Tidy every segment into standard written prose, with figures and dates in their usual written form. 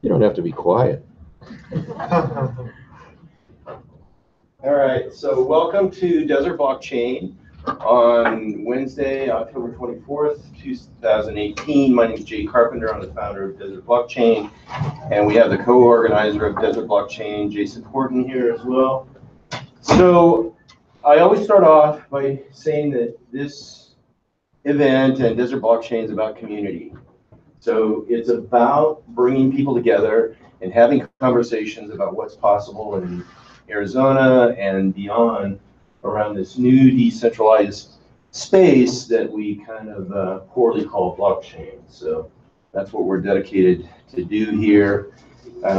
You don't have to be quiet. All right, so welcome to Desert Blockchain on Wednesday, October 24th, 2018. My name is Jay Carpenter. I'm the founder of Desert Blockchain, and we have the co-organizer of Desert Blockchain, Jason Horton, here as well. So I always start off by saying that this event and Desert Blockchain is about community. So it's about bringing people together and having conversations about what's possible in Arizona and beyond around this new decentralized space that we kind of poorly call blockchain. So that's what we're dedicated to do here.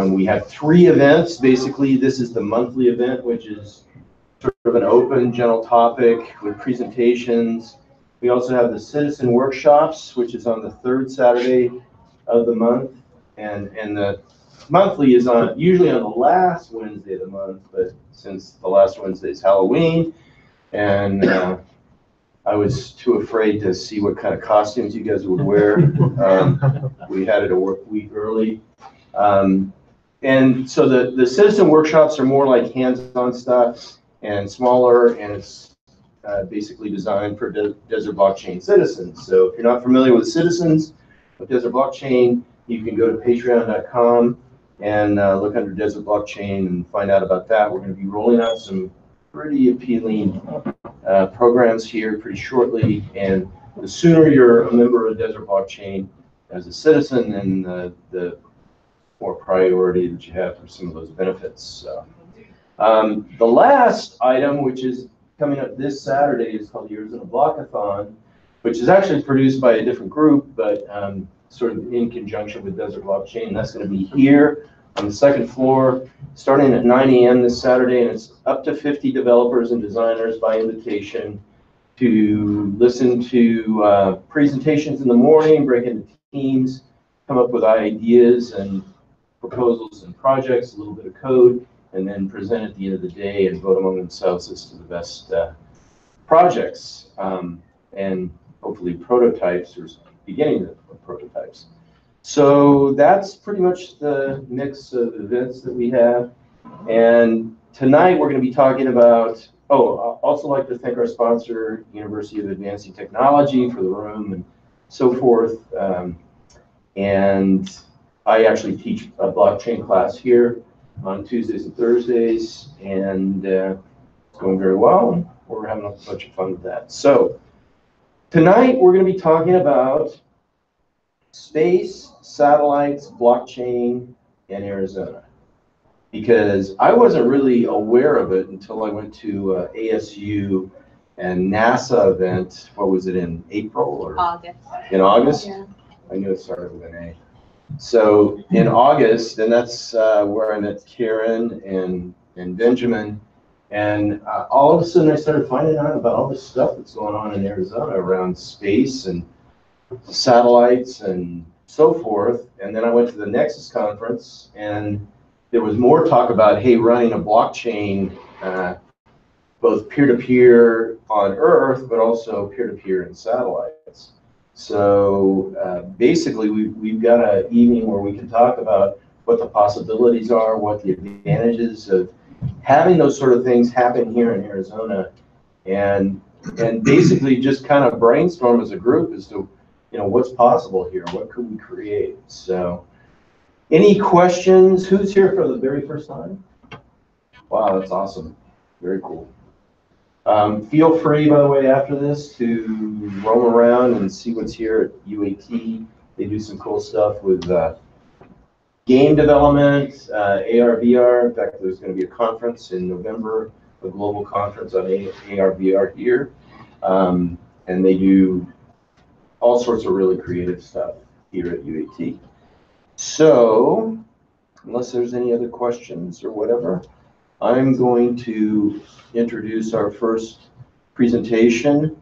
We have 3 events. Basically, this is the monthly event, which is sort of an open general topic with presentations. We also have the citizen workshops, which is on the 3rd Saturday of the month, and the monthly is usually on the last Wednesday of the month, but since the last Wednesday is Halloween, and I was too afraid to see what kind of costumes you guys would wear. We had it a week early. And so the citizen workshops are more like hands-on stuff and smaller, and it's basically designed for Desert Blockchain citizens. So if you're not familiar with citizens of Desert Blockchain, you can go to patreon.com and look under Desert Blockchain and find out about that. We're going to be rolling out some pretty appealing programs here pretty shortly, and the sooner you're a member of Desert Blockchain as a citizen, then the more priority that you have for some of those benefits. So, the last item, which is coming up this Saturday, is called the Arizona Blockathon, which is actually produced by a different group, but sort of in conjunction with Desert Blockchain. That's going to be here on the 2nd floor, starting at 9 a.m. this Saturday, and it's up to 50 developers and designers by invitation to listen to presentations in the morning, break into teams, come up with ideas and proposals and projects, a little bit of code, and then present at the end of the day and vote among themselves as to the best projects and hopefully prototypes or beginning of prototypes. So that's pretty much the mix of events that we have. And tonight we're going to be talking about, I'd also like to thank our sponsor, University of Advancing Technology, for the room and so forth. And I actually teach a blockchain class here on Tuesdays and Thursdays, and it's going very well, and we're having a bunch of fun with that. So tonight we're going to be talking about space, satellites, blockchain, and Arizona, because I wasn't really aware of it until I went to ASU and NASA event. What was it, in April or August? In August? Yeah. I knew it started with an A. So in August, and that's where I met Karen and Benjamin, and all of a sudden I started finding out about all this stuff that's going on in Arizona around space and satellites and so forth. And then I went to the Nexus conference, and there was more talk about, hey, running a blockchain, both peer-to-peer on Earth, but also peer-to-peer in satellites. So basically, we've got an evening where we can talk about what the possibilities are, what the advantages of having those sort of things happen here in Arizona, and basically just kind of brainstorm as a group as to, what's possible here, what could we create. So any questions? Who's here for the very first time? Wow, that's awesome. Very cool. Feel free, by the way, after this to roam around and see what's here at UAT. They do some cool stuff with game development, AR, VR. In fact, there's going to be a conference in November, a global conference on AR, VR here. And they do all sorts of really creative stuff here at UAT. So, unless there's any other questions or whatever, I'm going to introduce our first presentation,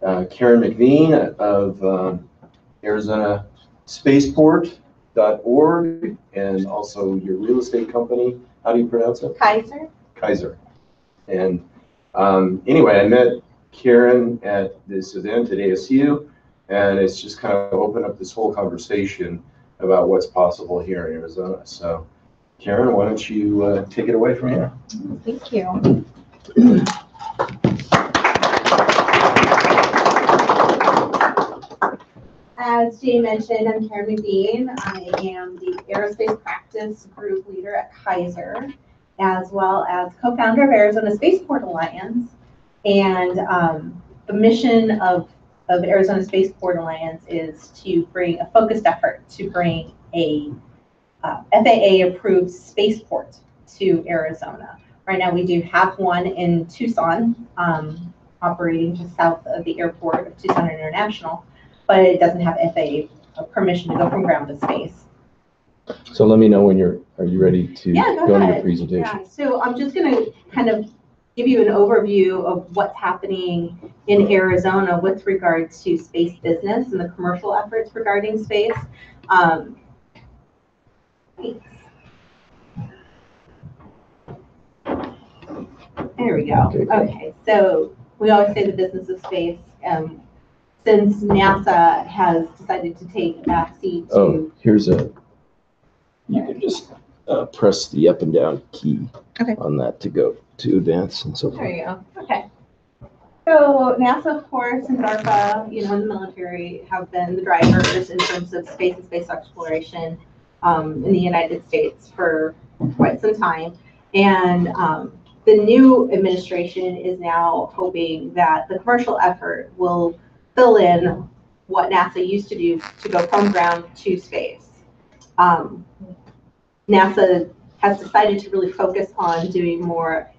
Karen McVean of Arizona Spaceport.org, and also your real estate company. How do you pronounce it? Kaiser. Kaiser. And anyway, I met Karen at this event at ASU, and it's just kind of opened up this whole conversation about what's possible here in Arizona. So, Karen, why don't you take it away from here? Thank you. As Jay mentioned, I'm Karen McBean. I am the Aerospace Practice Group Leader at Kaiser, as well as co-founder of Arizona Spaceport Alliance. And the mission of Arizona Spaceport Alliance is to bring a focused effort to bring a FAA-approved spaceport to Arizona. Right now, we do have one in Tucson, operating just south of the airport of Tucson International, but it doesn't have FAA permission to go from ground to space. So let me know when are you ready to go into ahead. your presentation? Yeah, so I'm just going to kind of give you an overview of what's happening in Arizona with regard to space business and the commercial efforts regarding space. There we go. Okay, so we always say the business of space. Since NASA has decided to take a backseat to... You can just press the up and down key on that to go to advance and so forth. There you go. Okay. So NASA, of course, and DARPA, in the military have been the drivers in terms of space and space exploration in the United States for quite some time. And the new administration is now hoping that the commercial effort will fill in what NASA used to do to go from ground to space. NASA has decided to really focus on doing more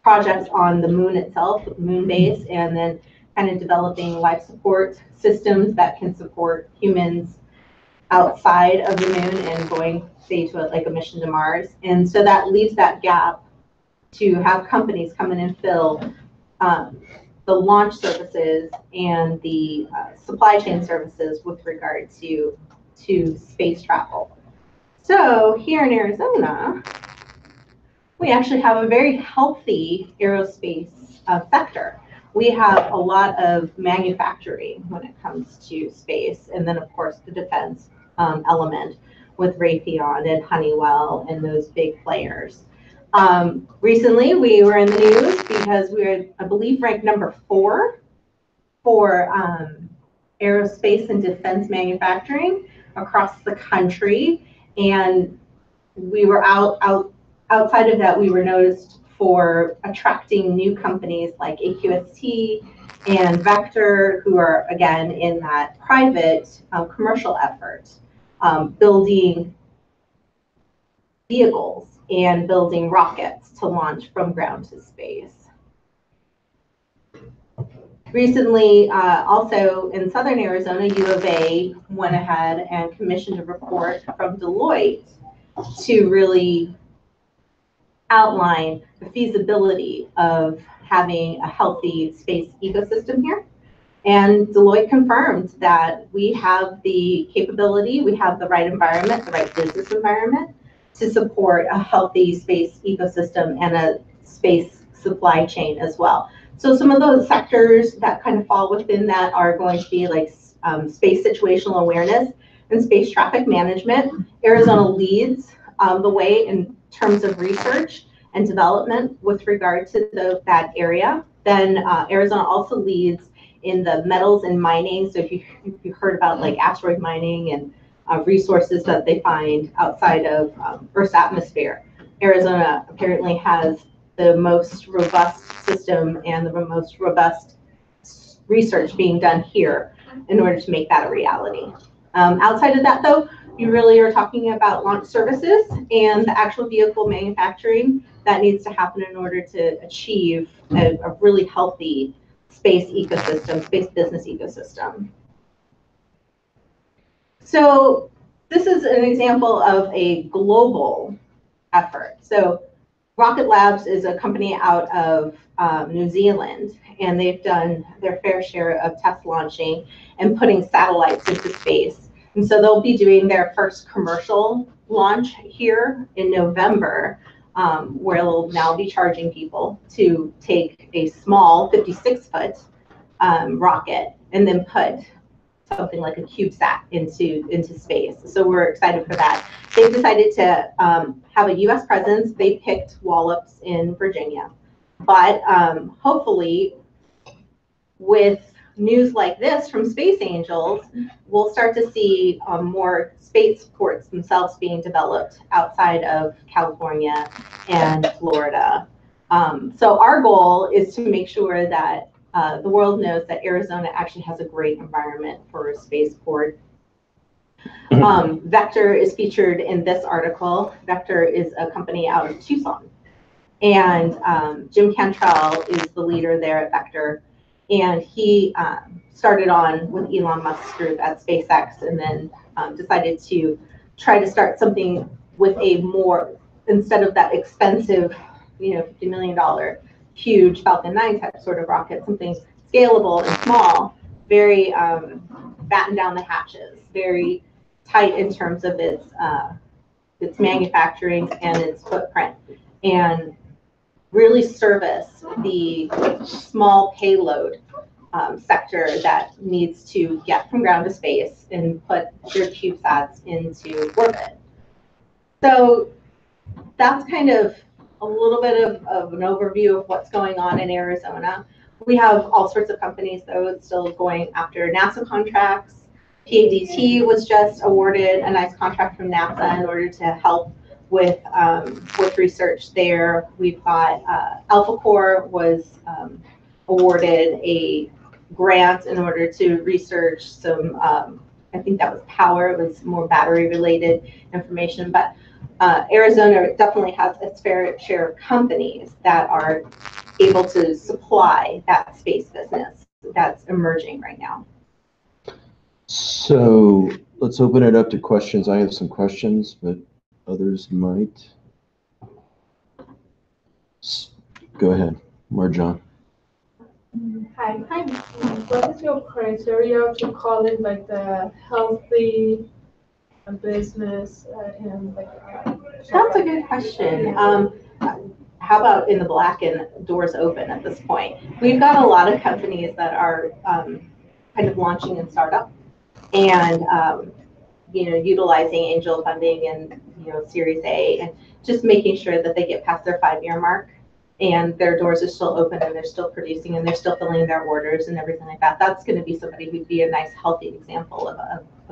projects on the moon itself, the moon base, and then kind of developing life support systems that can support humans outside of the moon and going, say, to like a mission to Mars. And so that leaves that gap to have companies come in and fill the launch services and the supply chain services with regard to space travel. So here in Arizona, we actually have a very healthy aerospace sector. We have a lot of manufacturing when it comes to space, and then of course the defense element with Raytheon and Honeywell and those big players. Recently, we were in the news because we were, I believe, ranked number 4 for aerospace and defense manufacturing across the country, and we were outside of that, we were noticed for attracting new companies like AQST and Vector, who are, again, in that private commercial effort, building vehicles and building rockets to launch from ground to space. Recently, also in southern Arizona, U of A went ahead and commissioned a report from Deloitte to really outline the feasibility of having a healthy space ecosystem here. And Deloitte confirmed that we have the capability, we have the right environment, the right business environment to support a healthy space ecosystem and a space supply chain as well. So some of those sectors that kind of fall within that are going to be like space situational awareness and space traffic management. Arizona leads the way in terms of research and development with regard to that area. Then Arizona also leads in the metals and mining. So if you heard about like asteroid mining and resources that they find outside of Earth's atmosphere, Arizona apparently has the most robust system and the most robust research being done here in order to make that a reality. Outside of that, though, you really are talking about launch services and the actual vehicle manufacturing that needs to happen in order to achieve a really healthy space ecosystem, space business ecosystem. So this is an example of a global effort. So Rocket Labs is a company out of New Zealand, and they've done their fair share of test launching and putting satellites into space. And so they'll be doing their first commercial launch here in November, where they'll now be charging people to take a small 56-foot rocket and then put something like a CubeSat into space. So we're excited for that. They've decided to have a U.S. presence. They picked Wallops in Virginia, but hopefully with news like this from Space Angels, we'll start to see more spaceports themselves being developed outside of California and Florida. So our goal is to make sure that the world knows that Arizona actually has a great environment for a spaceport. Vector is featured in this article. Vector is a company out of Tucson. And Jim Cantrell is the leader there at Vector. And he started on with Elon Musk's group at SpaceX, and then decided to try to start something with a more, instead of that expensive, $50 million huge Falcon 9 type sort of rocket, something scalable and small, very batten down the hatches, very tight in terms of its manufacturing and its footprint, and really service the small payload sector that needs to get from ground to space and put their CubeSats into orbit. So that's kind of a little bit of an overview of what's going on in Arizona. We have all sorts of companies, though, still going after NASA contracts. PADT was just awarded a nice contract from NASA in order to help with research there. We've got AlphaCore was awarded a grant in order to research some, I think that was power, it was more battery related information, but Arizona definitely has its fair share of companies that are able to supply that space business that's emerging right now. So let's open it up to questions. I have some questions, but others might. Go ahead, Marjan. Hi. What is your criteria to call it like the healthy business and like? That's a good question. How about in the black and doors open at this point? We've got a lot of companies that are kind of launching in startup and utilizing angel funding and Series A, and just making sure that they get past their 5-year mark and their doors are still open and they're still producing and they're still filling their orders and everything like that. That's going to be somebody who'd be a nice, healthy example of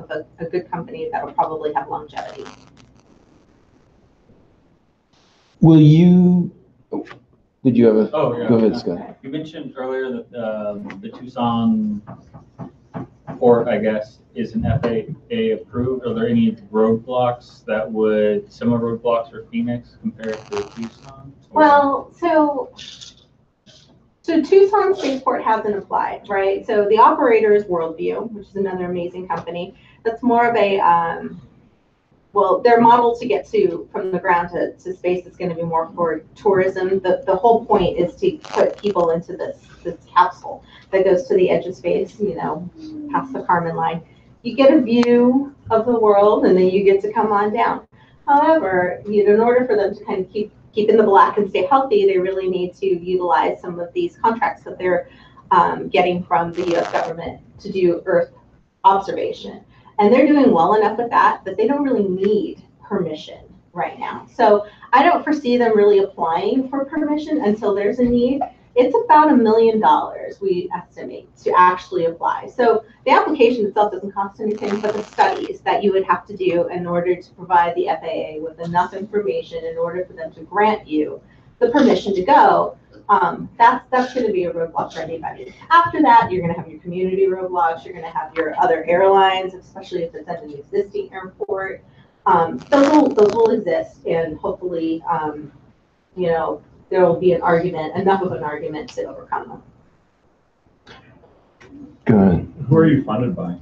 a good company that will probably have longevity. Will you? Did you have a? Oh, yeah. Go ahead, Scott. You mentioned earlier that the Tucson port, I guess, is an FAA approved. Are there any roadblocks that would, similar roadblocks for Phoenix compared to Tucson? Well, so Tucson Spaceport hasn't applied, right? So the operator is Worldview, which is another amazing company. That's more of a, well, their model to get from the ground to space is going to be more for tourism. The whole point is to put people into this capsule that goes to the edge of space, past the Kármán line. You get a view of the world and then you get to come on down. However, in order for them to kind of keep in the black and stay healthy, they really need to utilize some of these contracts that they're getting from the U.S. government to do Earth observation. And they're doing well enough with that they don't really need permission right now. So I don't foresee them really applying for permission until there's a need. It's about $1 million, we estimate, to actually apply. So the application itself doesn't cost anything, but the studies that you would have to do in order to provide the FAA with enough information in order for them to grant you the permission to go, that's going to be a roadblock for anybody. After that, you're going to have your community roadblocks. You're going to have your other airlines, especially if it's at an existing airport. Those will exist, and hopefully, there will be enough of an argument to overcome them. Go ahead. Who are you funded by?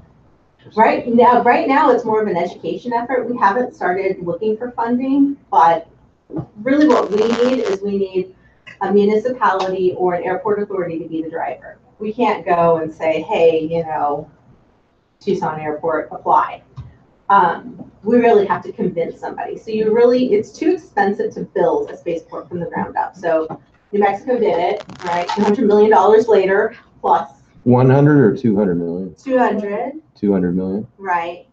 Right now, it's more of an education effort. We haven't started looking for funding, but really what we need a municipality or an airport authority to be the driver. We can't go and say, hey, Tucson Airport, apply. We really have to convince somebody. So it's too expensive to build a spaceport from the ground up. So New Mexico did it, right? $200 million later, plus 100 or 200 million? 200, 200 million. right?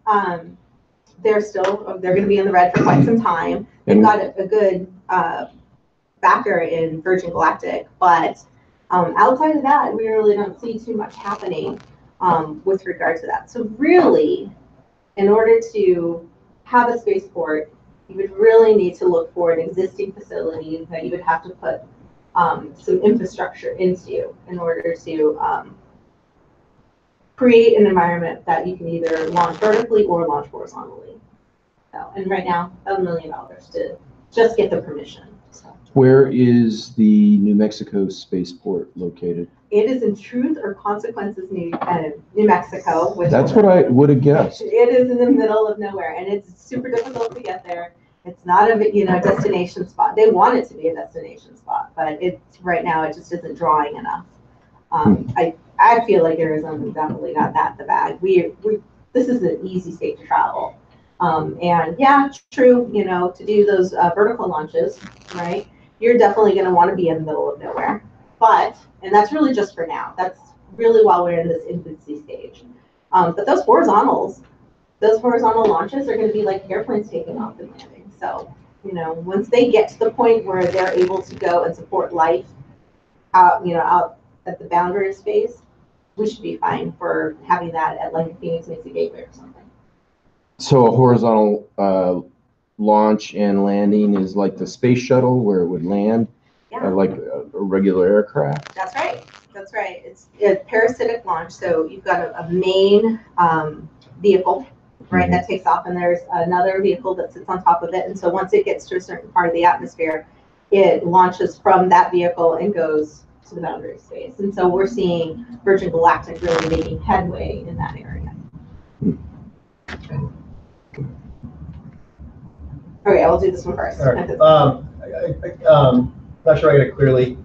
They're going to be in the red for quite some time. They've got a good backer in Virgin Galactic, but outside of that, we really don't see too much happening with regard to that. So really, in order to have a spaceport, you would really need to look for an existing facility that you would have to put some infrastructure into in order to create an environment that you can either launch vertically or launch horizontally. So, and right now, $1 million to just get the permission. So. Where is the New Mexico spaceport located? It is in Truth or Consequences, New Mexico. That's what I would have guessed. It is in the middle of nowhere, and it's super difficult to get there. It's not a destination spot. They want it to be a destination spot, but it's right now it just isn't drawing enough. I feel like Arizona is definitely not that the bag. This is an easy state to travel, and yeah, true. To do those vertical launches, right? You're definitely going to want to be in the middle of nowhere, and that's really just for now. That's really while we're in this infancy stage. But those horizontal launches are going to be like airplanes taking off and landing. So, once they get to the point where they're able to go and support life out at the boundary of space, we should be fine for having that at like Phoenix Mesa Gateway or something. So a horizontal launch and landing is like the space shuttle where it would land, like a regular aircraft? That's right. That's right. It's a parasitic launch. So you've got a main vehicle, right, that takes off, and there's another vehicle that sits on top of it. And so once it gets to a certain part of the atmosphere, it launches from that vehicle and goes to the boundary of space. And so we're seeing Virgin Galactic really making headway in that area. Okay, I'll do this one first. All right. Not sure I got it clearly.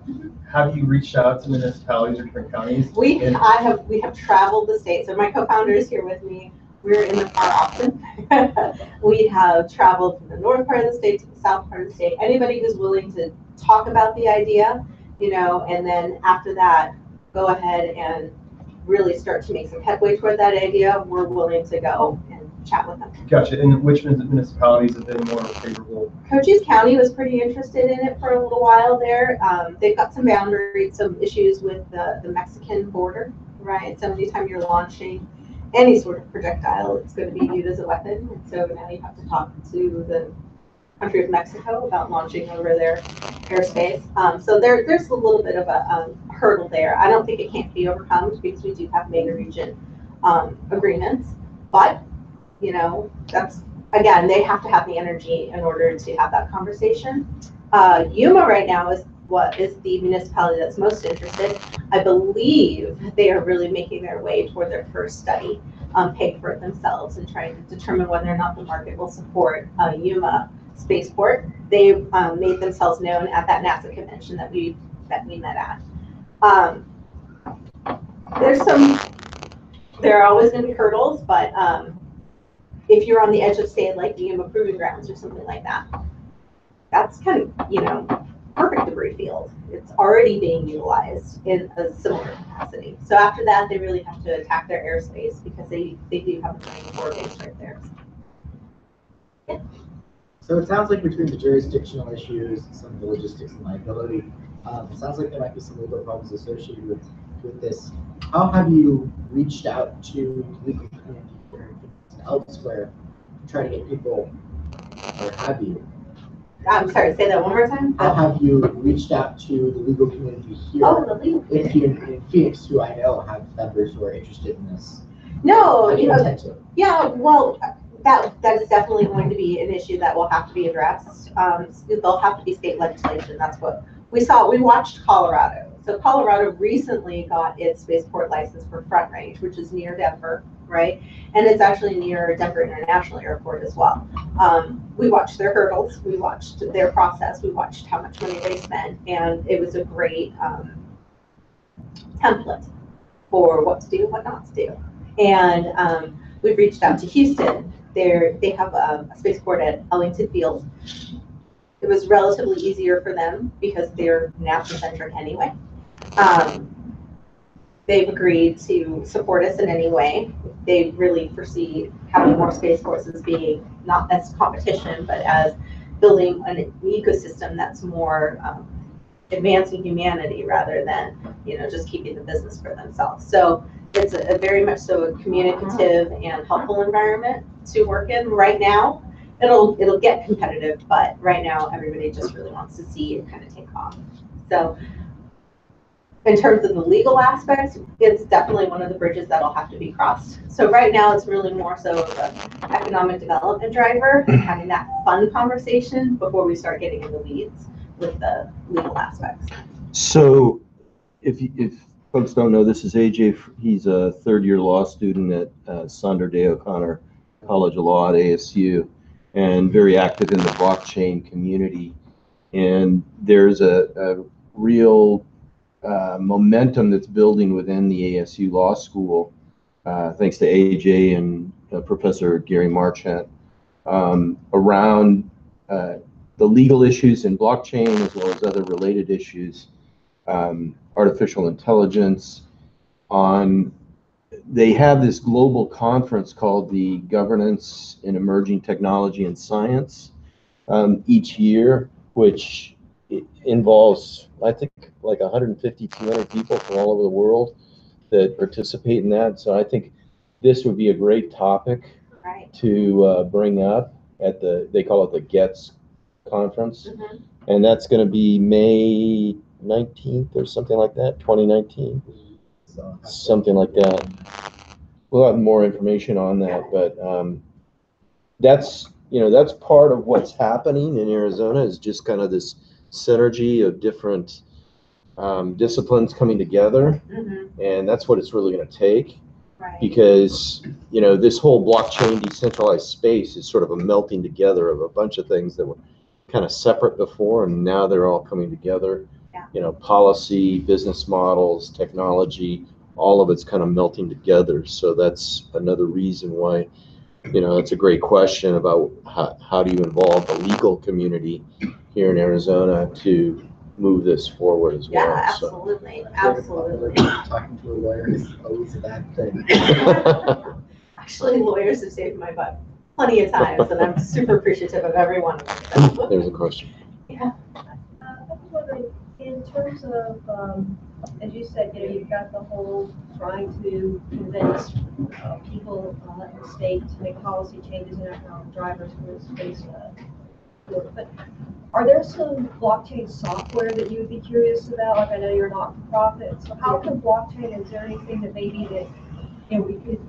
Have you reached out to municipalities or different counties? We have traveled the state. So my co-founder is here with me. We're in the car often. We have traveled from the north part of the state to the south part of the state. Anybody who's willing to talk about the idea, and then after that, go ahead and really start to make some headway toward that idea, we're willing to go and chat with them. Gotcha. And which municipalities have been more favorable? Cochise County was pretty interested in it for a little while there. They've got some issues with the Mexican border, right? So anytime you're launching any sort of projectile, it's going to be viewed as a weapon. And so now you have to talk to the country of Mexico about launching over their airspace. So there's a little bit of a hurdle there. I don't think it can't be overcome because we do have mega region agreements. But, that's, again, they have to have the energy in order to have that conversation. Yuma right now is the municipality that's most interested. I believe they are really making their way toward their first study, paying for it themselves and trying to determine whether or not the market will support Yuma Spaceport. They made themselves known at that NASA convention that we met at. There are always going to be hurdles, but if you're on the edge of, say, like the Yuma Proving Grounds or something like that, that's kind of, perfect debris field. It's already being utilized in a similar capacity. So after that, they really have to attack their airspace because they do have a giant core base right there. Yeah. So it sounds like between the jurisdictional issues, some of the logistics and liability, it sounds like there might be some legal problems associated with this. How have you reached out to legal community here and elsewhere to try to get people, or have you? I'm sorry, say that one more time. How have you reached out to the legal community here? Oh, the legal community. In Phoenix, who I know have members who are interested in this. No, yeah, well, that is definitely going to be an issue that will have to be addressed. There'll have to be state legislation. That's what we saw. We watched Colorado. So Colorado recently got its spaceport license for Front Range, which is near Denver, right? And it's actually near Denver International Airport as well. We watched their hurdles. We watched their process. We watched how much money they spent. And it was a great template for what to do and what not to do. And we've reached out to Houston. They have a spaceport at Ellington Field. It was relatively easier for them because they're NASA-centric anyway. they've agreed to support us in any way. They really foresee having more spaceports as being not as competition, but as building an ecosystem that's more advancing humanity rather than, just keeping the business for themselves. So it's a very much so a communicative and helpful environment to work in right now. It'll get competitive, but right now everybody just really wants to see it kind of take off. So in terms of the legal aspects, it's definitely one of the bridges that'll have to be crossed. So right now it's really more so of an economic development driver, having that fun conversation before we start getting in the weeds with the legal aspects. So if folks don't know, this is AJ. He's a third-year law student at Sandra Day O'Connor College of Law at ASU, and very active in the blockchain community. And there's a real momentum that's building within the ASU Law School, thanks to AJ and Professor Gary Marchant, around the legal issues in blockchain as well as other related issues, artificial intelligence. They have this global conference called the Governance in Emerging Technology and Science each year, which involves, I think, like 150, 200 people from all over the world that participate in that. So I think this would be a great topic to bring up at they call it the GETS conference. And that's going to be May 19th or something like that, 2019. Something like that. We'll have more information on that, but that's part of what's happening in Arizona, is just kind of this synergy of different disciplines coming together, and that's what it's really going to take. Because this whole blockchain decentralized space is sort of a melting together of a bunch of things that were kind of separate before, and now they're all coming together. Policy, business models, technology, all of it's kind of melting together. So that's another reason why, it's a great question about how do you involve the legal community here in Arizona to move this forward as well. Yeah, absolutely, absolutely. Talking to a lawyer is always a bad thing. Actually, lawyers have saved my butt plenty of times, and I'm super appreciative of every one of them. There's a question. Yeah. I was wondering, in terms of, as you said, you've got the whole trying to convince people in the state to make policy changes and economic drivers for space work. But are there some blockchain software that you would be curious about? Like, I know you're not for profit, so how can blockchain, is there anything that maybe that, we could,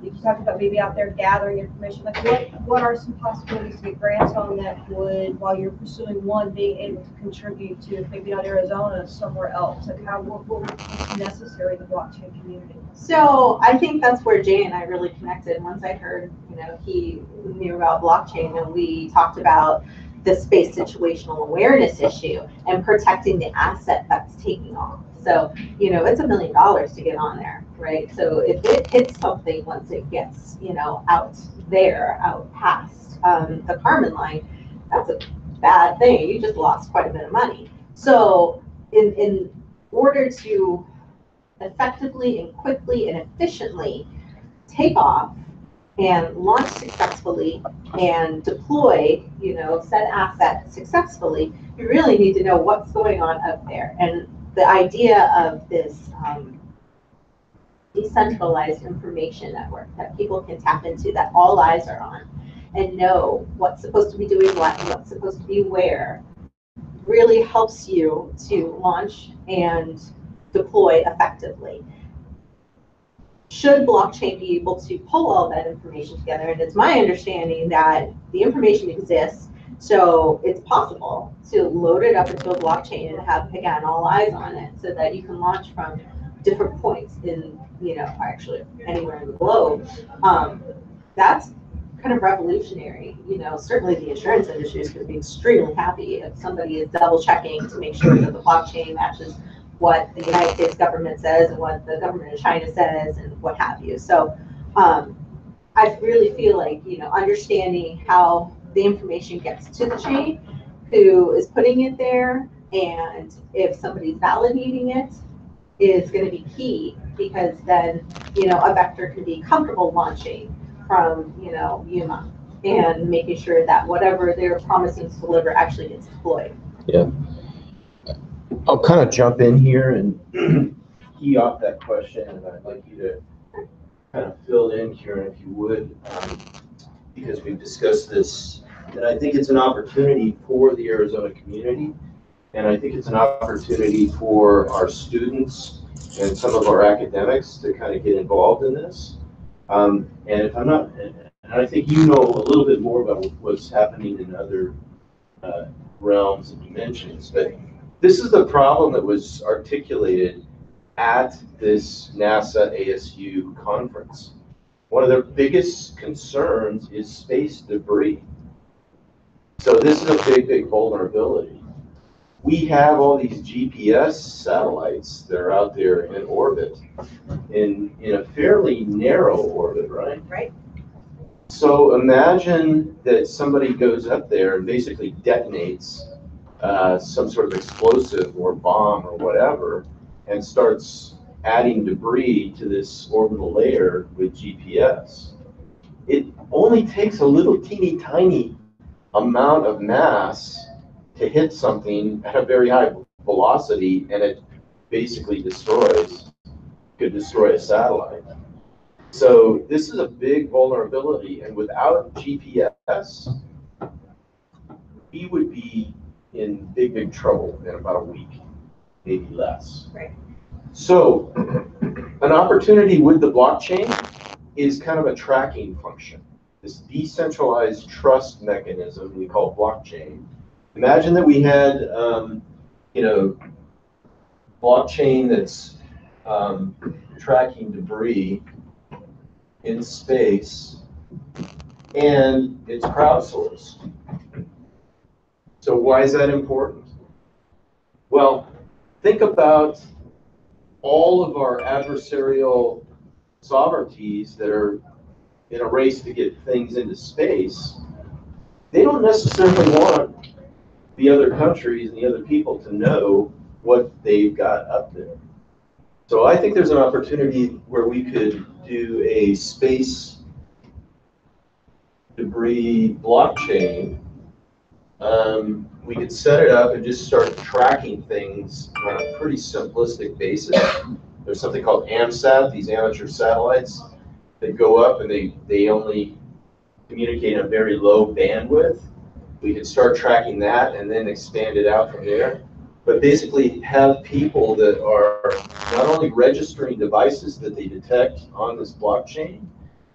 you talked about maybe out there gathering information, like what are some possibilities to get grants on that would, while you're pursuing one, being able to contribute to, if maybe not Arizona, somewhere else? Like what's necessary in the blockchain community? So I think that's where Jay and I really connected. Once I heard, he knew about blockchain, and we talked about the space situational awareness issue and protecting the asset that's taking off. So, it's $1 million to get on there, right? So if it hits something, once it gets, out there, out past the Kármán line, that's a bad thing. You just lost quite a bit of money. So in order to effectively and quickly and efficiently take off and launch successfully and deploy, said asset successfully, you really need to know what's going on up there. And the idea of this decentralized information network that people can tap into, that all eyes are on, and know what's supposed to be doing what and what's supposed to be where, really helps you to launch and deploy effectively. Should blockchain be able to pull all that information together? And it's my understanding that the information exists, so it's possible to load it up into a blockchain and have, again, all eyes on it, so that you can launch from different points in, actually anywhere in the globe. That's kind of revolutionary. Certainly the insurance industry is going to be extremely happy if somebody is double checking to make sure that the blockchain matches what the United States government says and what the government of China says and what have you. So I really feel like, understanding how the information gets to the chain, who is putting it there, and if somebody's validating it, is going to be key, because then, a vector could be comfortable launching from, Yuma, and making sure that whatever they're promising to deliver actually gets deployed. Yeah. I'll kind of jump in here and key off that question, and I'd like you to kind of fill in, Kieran, if you would, because we've discussed this, and I think it's an opportunity for the Arizona community, and I think it's an opportunity for our students and some of our academics to kind of get involved in this. And if I'm not, and I think you know a little bit more about what's happening in other realms and dimensions, but this is the problem that was articulated at this NASA ASU conference. One of their biggest concerns is space debris. So this is a big, big vulnerability. We have all these GPS satellites that are out there in orbit, in a fairly narrow orbit, right? Right. So imagine that somebody goes up there and basically detonates some sort of explosive or bomb or whatever, and starts adding debris to this orbital layer with GPS. It only takes a little teeny tiny amount of mass to hit something at a very high velocity, and it basically could destroy a satellite. So this is a big vulnerability, and without GPS, we would be in big, big trouble in about a week, maybe less. Right. So an opportunity with the blockchain is kind of a tracking function. This decentralized trust mechanism we call blockchain. Imagine that we had, blockchain that's tracking debris in space, and it's crowdsourced. So why is that important? Well, think about all of our adversarial sovereignties that are in a race to get things into space. They don't necessarily want the other countries and the other people to know what they've got up there. So I think there's an opportunity where we could do a space debris blockchain. We could set it up and just start tracking things on a pretty simplistic basis. There's something called AMSAT, these amateur satellites that go up and they only communicate in a very low bandwidth. We could start tracking that and then expand it out from there. But basically have people that are not only registering devices that they detect on this blockchain,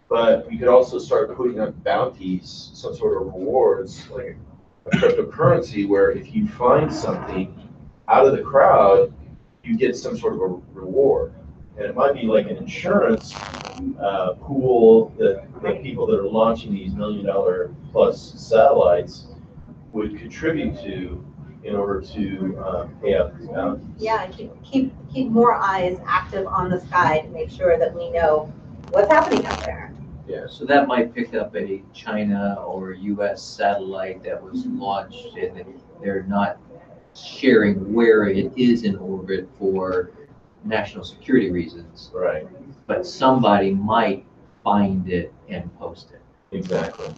but we could also start putting up bounties, some sort of rewards, like a cryptocurrency, where if you find something out of the crowd, you get some sort of a reward. And it might be like an insurance pool that the people that are launching these $1 million plus satellites would contribute to in order to pay out these bounties. Yeah, and keep more eyes active on the sky to make sure that we know what's happening out there. Yeah. So that might pick up a China or US satellite that was launched, and they're not sharing where it is in orbit for national security reasons. Right. But somebody might find it and post it. Exactly.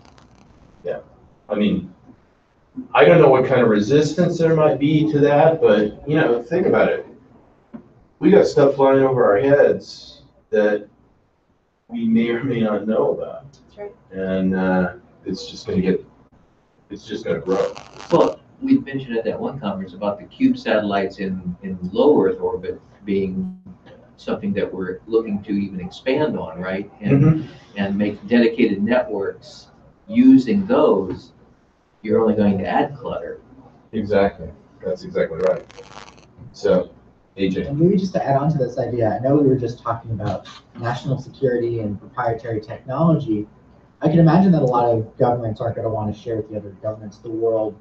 Yeah. I mean, I don't know what kind of resistance there might be to that, but think about it. We got stuff flying over our heads that we may or may not know about. That's right. And it's just going to grow. Well, we mentioned at that one conference about the cube satellites in low Earth orbit being something that we're looking to even expand on, right? And make dedicated networks using those. You're only going to add clutter. Exactly. That's exactly right. So, AJ. And maybe just to add on to this idea, I know we were just talking about national security and proprietary technology. I can imagine that a lot of governments aren't going to want to share with the other governments the world,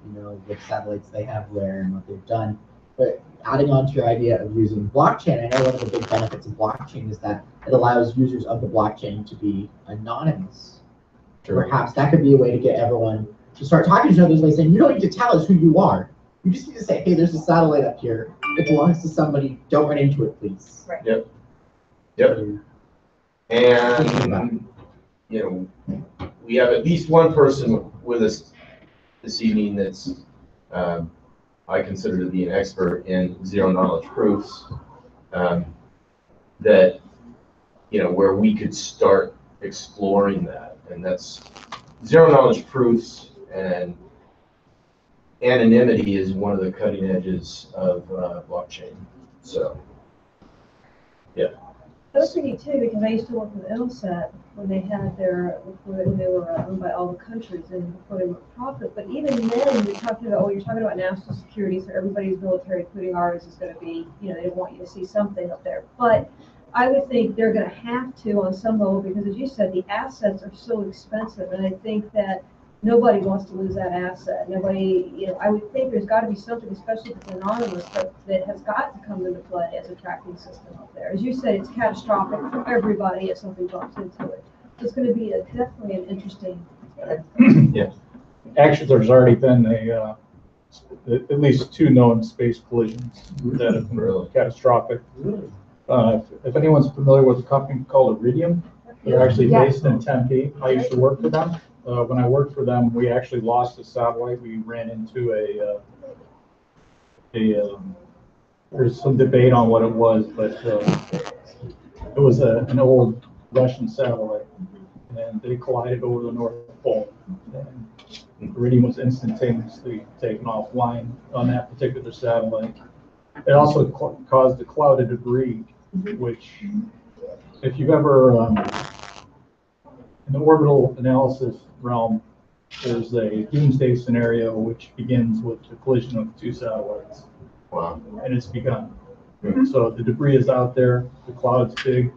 what satellites they have where and what they've done. But adding on to your idea of using blockchain, I know one of the big benefits of blockchain is that it allows users of the blockchain to be anonymous. Sure. Perhaps that could be a way to get everyone to start talking to each other by saying, you don't need to tell us who you are. You just need to say, hey, there's a satellite up here. it belongs to somebody, don't run into it, please. Right. Yep. Yep. And, you know, we have at least one person with us this evening that's, I consider to be an expert in zero knowledge proofs, that, you know, where we could start exploring that. And that's zero knowledge proofs, and anonymity is one of the cutting edges of blockchain. So, yeah. I was thinking too, because I used to work with LSAT when they had their, when they were owned by all the countries and before they were profit. But even then, you're talking about, you're talking about national security, so everybody's military, including ours, is going to be, you know, they want you to see something up there. But I would think they're going to have to on some level, because as you said, the assets are so expensive. And I think that nobody wants to lose that asset. Nobody, you know, I would think there's got to be something, especially if it's anonymous, that has got to come into play as a tracking system up there. As you said, it's catastrophic for everybody if something bumps into it. So it's going to be definitely an interesting. Yeah. Actually, there's already been at least 2 known space collisions that have been Really? catastrophic. If anyone's familiar with a company called Iridium, they're actually based in Tempe. I used to work for them. When I worked for them, we actually lost a satellite. We ran into there's some debate on what it was, but it was an old Russian satellite, and they collided over the North Pole. And Iridium was instantaneously taken offline on that particular satellite. It also caused a cloud of debris, which, if you've ever, in the orbital analysis realm, there's a doomsday scenario which begins with the collision of 2 satellites. Wow. And it's begun. So the debris is out there, the cloud's big.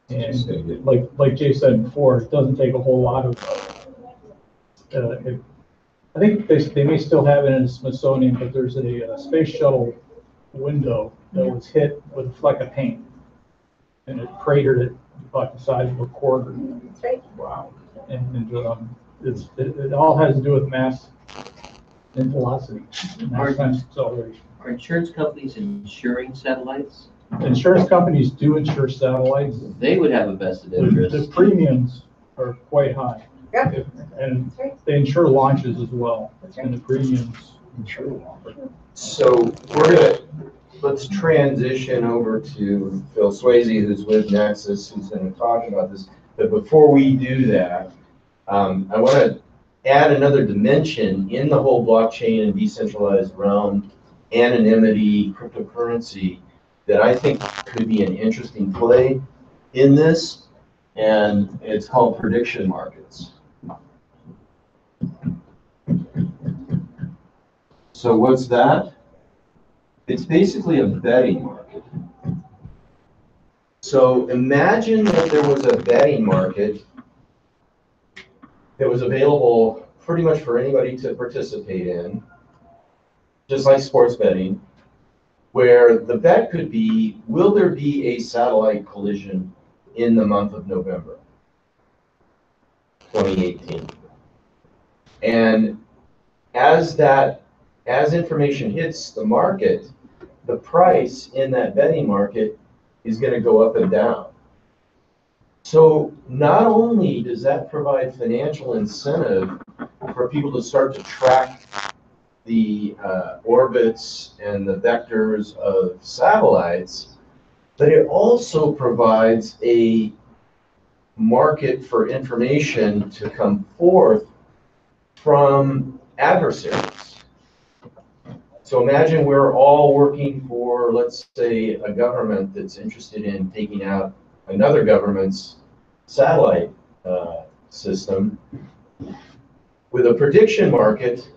And like Jay said before, it doesn't take a whole lot of, I think they may still have it in the Smithsonian, but there's a space shuttle window that was hit with a fleck of paint, and it cratered it about the size of a quarter. That's right. Wow. And it all has to do with mass and velocity, mass times acceleration. Are insurance companies insuring satellites? Insurance companies do insure satellites. They would have a vested The interest. premiums are quite high. Yeah. And That's right. they insure launches as well, That's right. and the premiums. So let's transition over to Phil Swayze, who's with Nexus, who's going to talk about this. But before we do that, I want to add another dimension in the whole blockchain and decentralized realm, anonymity, cryptocurrency, that I think could be an interesting play in this, and it's called prediction markets. So what's that? It's basically a betting market. So imagine that there was a betting market that was available pretty much for anybody to participate in, just like sports betting, where the bet could be, will there be a satellite collision in the month of November 2018? And as information hits the market, the price in that betting market is going to go up and down. So not only does that provide financial incentive for people to start to track the orbits and the vectors of satellites, but it also provides a market for information to come forth from adversaries. So imagine we're all working for, let's say, a government that's interested in taking out another government's satellite system. With a prediction market,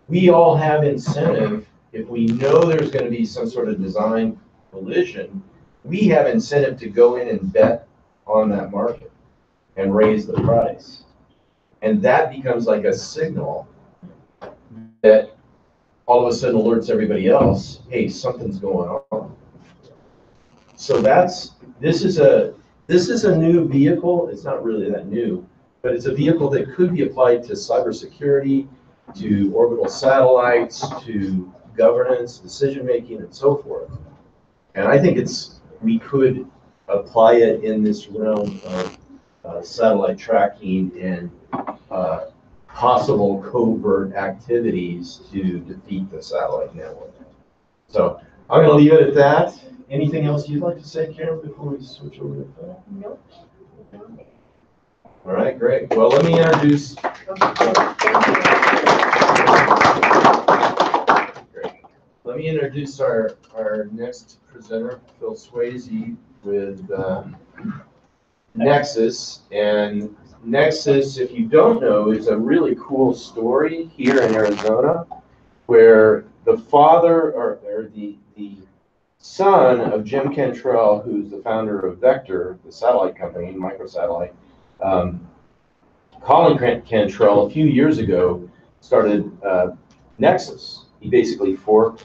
we all have incentive. If we know there's going to be some sort of design collision, we have incentive to go in and bet on that market and raise the price. And that becomes like a signal that all of a sudden alerts everybody else, hey, something's going on. So this is a new vehicle. It's not really that new, but it's a vehicle that could be applied to cybersecurity, to orbital satellites, to governance, decision-making, and so forth. And I think we could apply it in this realm of satellite tracking and possible covert activities to defeat the satellite network. So I'm going to leave it at that. Anything else you'd like to say, Karen, before we switch over to that? Nope. All right, great. Well, let me introduce. Great. Let me introduce our next presenter, Phil Swayze, with Nexus. And Nexus, if you don't know, is a really cool story here in Arizona, where the father or the son of Jim Cantrell, who's the founder of Vector, the satellite company, microsatellite, Colin Cantrell, a few years ago, started Nexus. He basically forked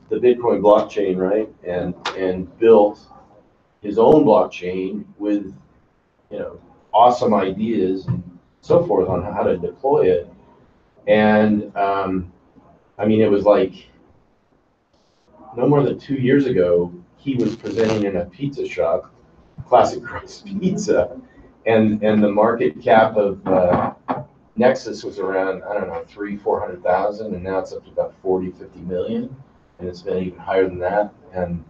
the Bitcoin blockchain, right, and built his own blockchain with, awesome ideas and so forth on how to deploy it. And I mean, it was like no more than 2 years ago, he was presenting in a pizza shop, Classic Crust Pizza, and the market cap of Nexus was around, I don't know, 300,000-400,000, and now it's up to about 40-50 million, and it's been even higher than that. And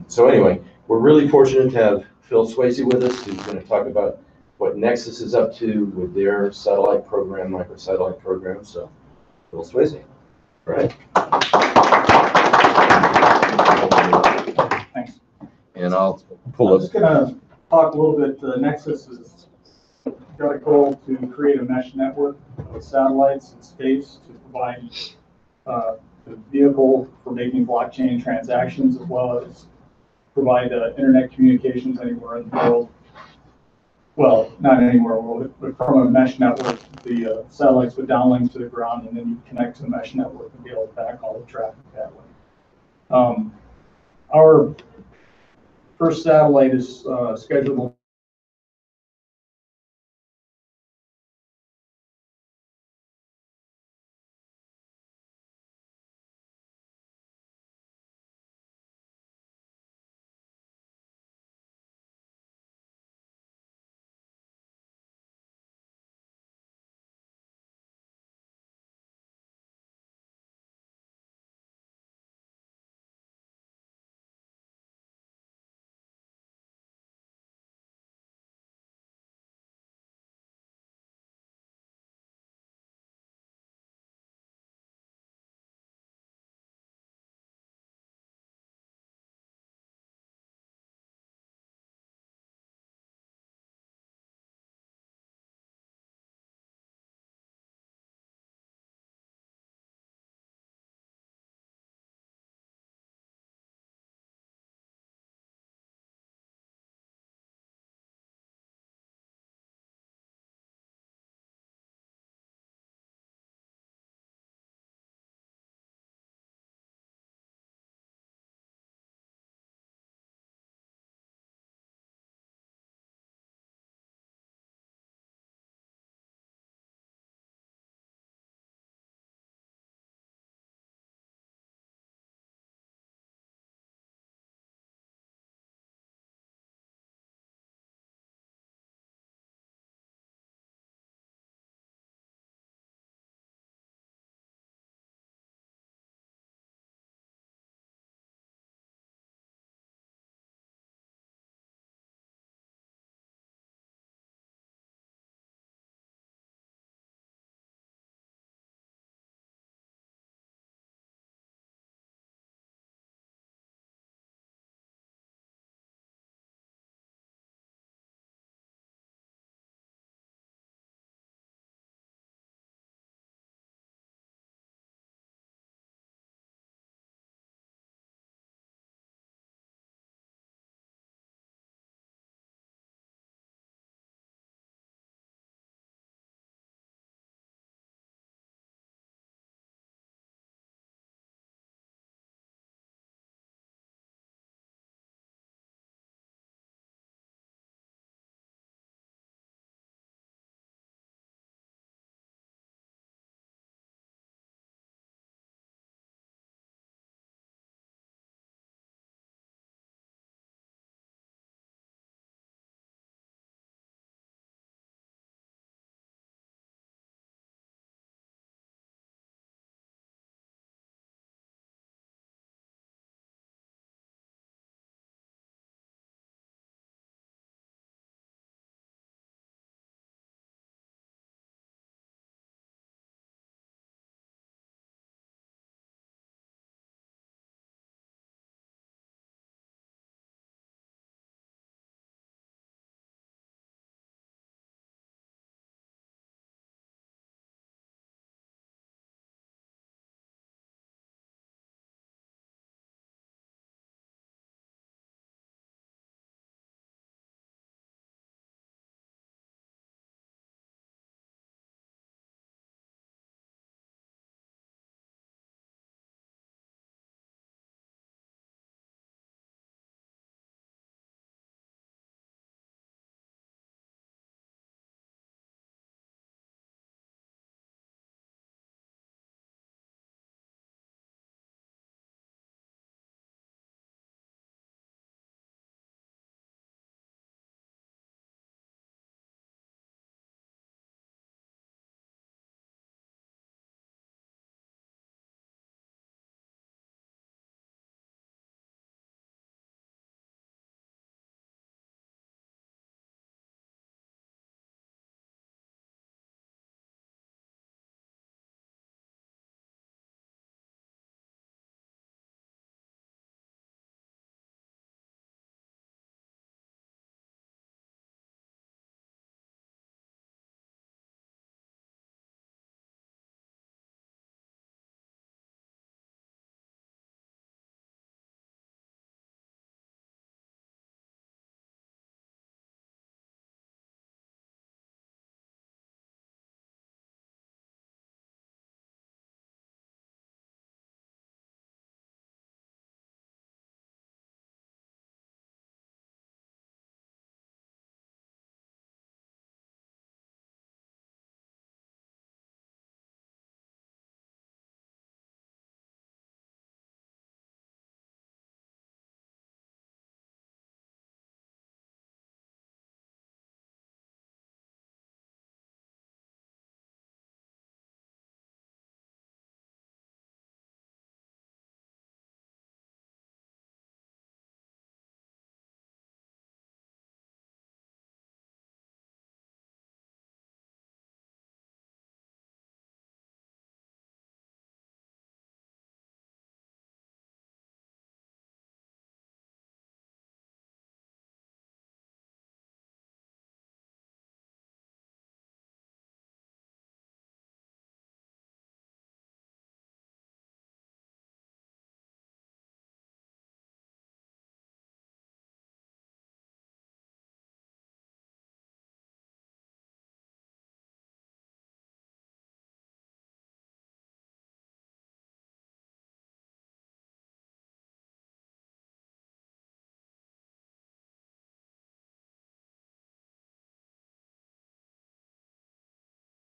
so anyway, we're really fortunate to have Phil Swayze with us, who's going to talk about what Nexus is up to with their satellite program, microsatellite program. So, Phil Swayze, all right? Thanks. And I'll pull I'm up. just gonna talk a little bit. Nexus has got a goal to create a mesh network of satellites in space to provide the vehicle for making blockchain transactions, as well as provide internet communications anywhere in the world. Well, not anywhere in the world, but from a mesh network, the satellites would downlink to the ground, and then you connect to the mesh network and be able to backhaul the traffic that way. Our first satellite is scheduled